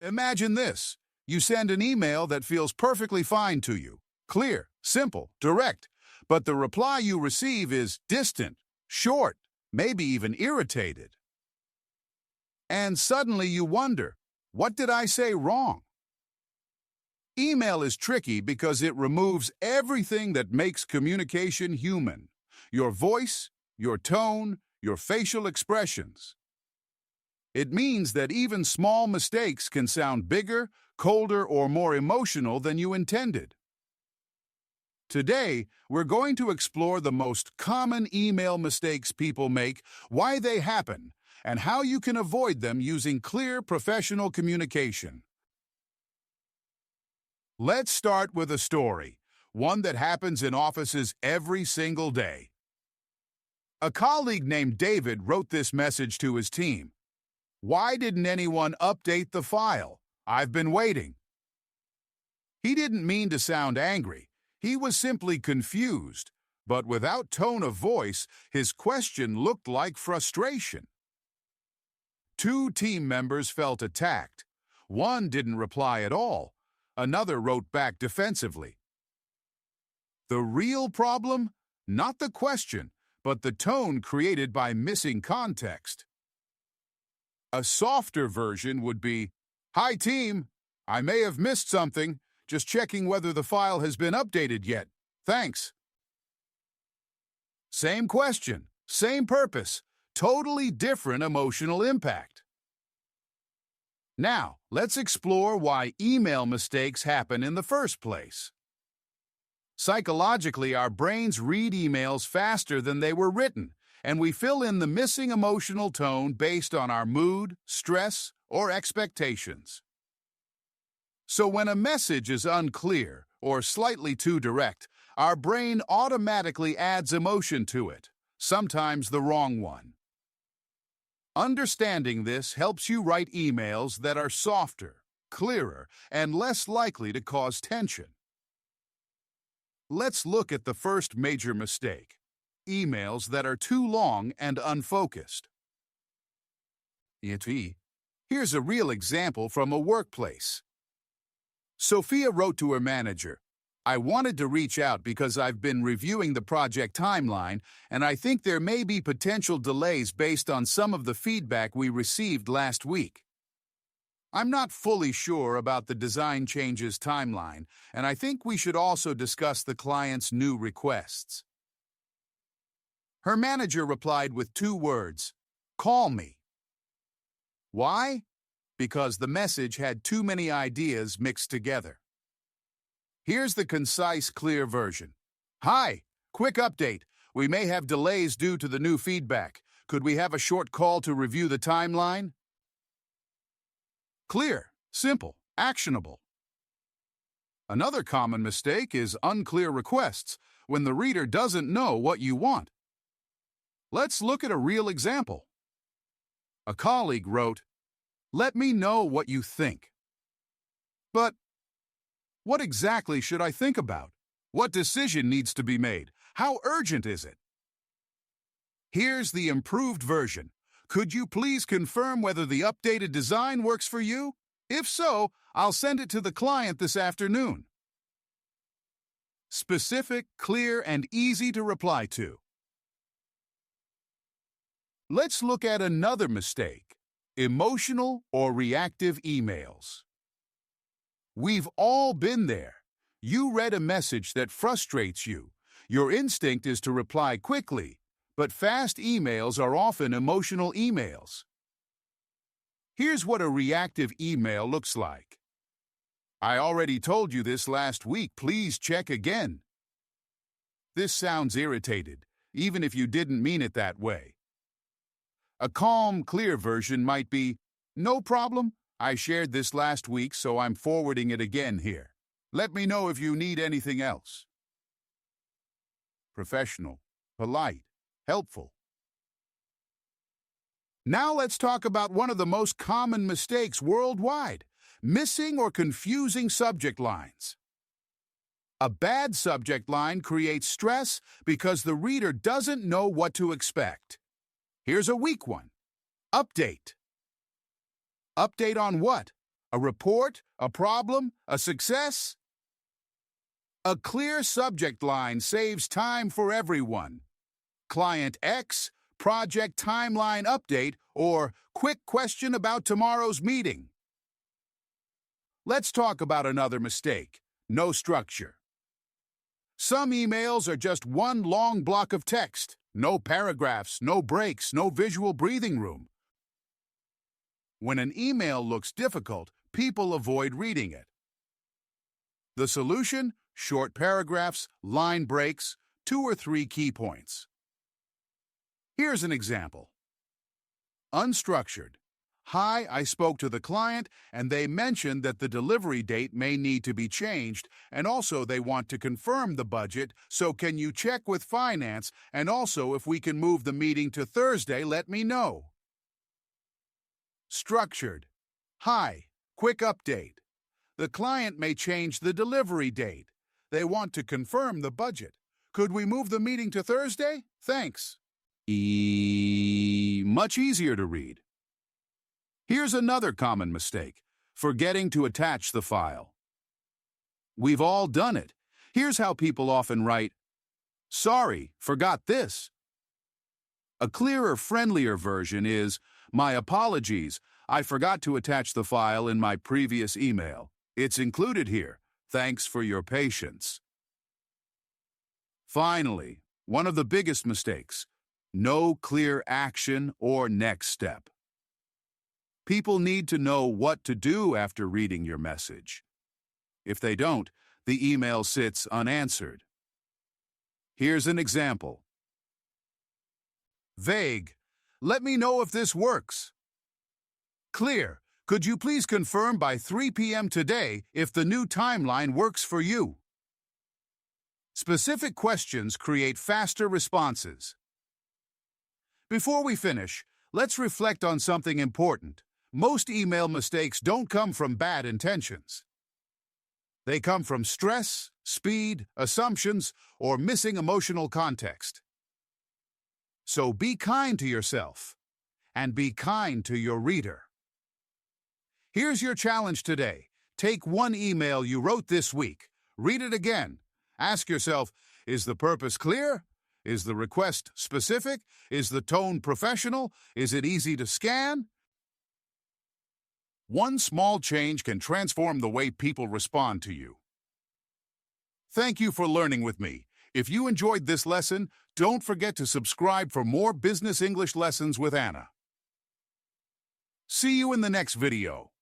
Imagine this. You send an email that feels perfectly fine to you. Clear, simple, direct. But the reply you receive is distant, short, maybe even irritated. And suddenly you wonder, what did I say wrong? Email is tricky because it removes everything that makes communication human. Your voice, your tone, your facial expressions. It means that even small mistakes can sound bigger, colder, or more emotional than you intended. Today, we're going to explore the most common email mistakes people make, why they happen, and how you can avoid them using clear professional communication. Let's start with a story, one that happens in offices every single day. A colleague named David wrote this message to his team. "Why didn't anyone update the file? I've been waiting." He didn't mean to sound angry. He was simply confused, but without tone of voice, his question looked like frustration. Two team members felt attacked. One didn't reply at all. Another wrote back defensively. The real problem? Not the question, but the tone created by missing context. A softer version would be, "Hi team, I may have missed something, just checking whether the file has been updated yet. Thanks." Same question, same purpose, totally different emotional impact. Now, let's explore why email mistakes happen in the first place. Psychologically, our brains read emails faster than they were written, and we fill in the missing emotional tone based on our mood, stress, or expectations. So when a message is unclear or slightly too direct, our brain automatically adds emotion to it, sometimes the wrong one. Understanding this helps you write emails that are softer, clearer, and less likely to cause tension. Let's look at the first major mistake: emails that are too long and unfocused. Here's a real example from a workplace. Sophia wrote to her manager, "I wanted to reach out because I've been reviewing the project timeline, and I think there may be potential delays based on some of the feedback we received last week. I'm not fully sure about the design changes timeline, and I think we should also discuss the client's new requests." Her manager replied with 2 words, "Call me." Why? Because the message had too many ideas mixed together. Here's the concise, clear version. "Hi, quick update. We may have delays due to the new feedback. Could we have a short call to review the timeline?" Clear, simple, actionable. Another common mistake is unclear requests, when the reader doesn't know what you want. Let's look at a real example. A colleague wrote, "Let me know what you think." But what exactly should I think about? What decision needs to be made? How urgent is it? Here's the improved version. "Could you please confirm whether the updated design works for you? If so, I'll send it to the client this afternoon." Specific, clear, and easy to reply to. Let's look at another mistake: emotional or reactive emails. We've all been there. You read a message that frustrates you. Your instinct is to reply quickly, but fast emails are often emotional emails. Here's what a reactive email looks like. "I already told you this last week, please check again." This sounds irritated, even if you didn't mean it that way. A calm, clear version might be, "No problem. I shared this last week, so I'm forwarding it again here. Let me know if you need anything else." Professional, polite, helpful. Now let's talk about one of the most common mistakes worldwide: missing or confusing subject lines. A bad subject line creates stress because the reader doesn't know what to expect. Here's a weak one: update. Update on what? A report? A problem? A success? A clear subject line saves time for everyone. Client X, project timeline update, or quick question about tomorrow's meeting. Let's talk about another mistake: no structure. Some emails are just one long block of text, no paragraphs, no breaks, no visual breathing room. When an email looks difficult, people avoid reading it. The solution? Short paragraphs, line breaks, 2 or 3 key points. Here's an example. Unstructured. Hi, I spoke to the client and they mentioned that the delivery date may need to be changed, and also they want to confirm the budget, so can you check with finance, and also if we can move the meeting to Thursday, let me know. Structured. Hi, quick update. The client may change the delivery date. They want to confirm the budget. Could we move the meeting to Thursday? Thanks. Much easier to read. Here's another common mistake: forgetting to attach the file. We've all done it. Here's how people often write, "Sorry, forgot this." A clearer, friendlier version is, "My apologies, I forgot to attach the file in my previous email. It's included here. Thanks for your patience." Finally, one of the biggest mistakes: no clear action or next step. People need to know what to do after reading your message. If they don't, the email sits unanswered. Here's an example. Vague. Let me know if this works. Clear. Could you please confirm by 3 p.m. today if the new timeline works for you? Specific questions create faster responses. Before we finish, let's reflect on something important. Most email mistakes don't come from bad intentions. They come from stress, speed, assumptions, or missing emotional context. So be kind to yourself, and be kind to your reader. Here's your challenge today. Take one email you wrote this week, read it again. Ask yourself, is the purpose clear? Is the request specific? Is the tone professional? Is it easy to scan? One small change can transform the way people respond to you. Thank you for learning with me. If you enjoyed this lesson, don't forget to subscribe for more business English lessons with Anna. See you in the next video.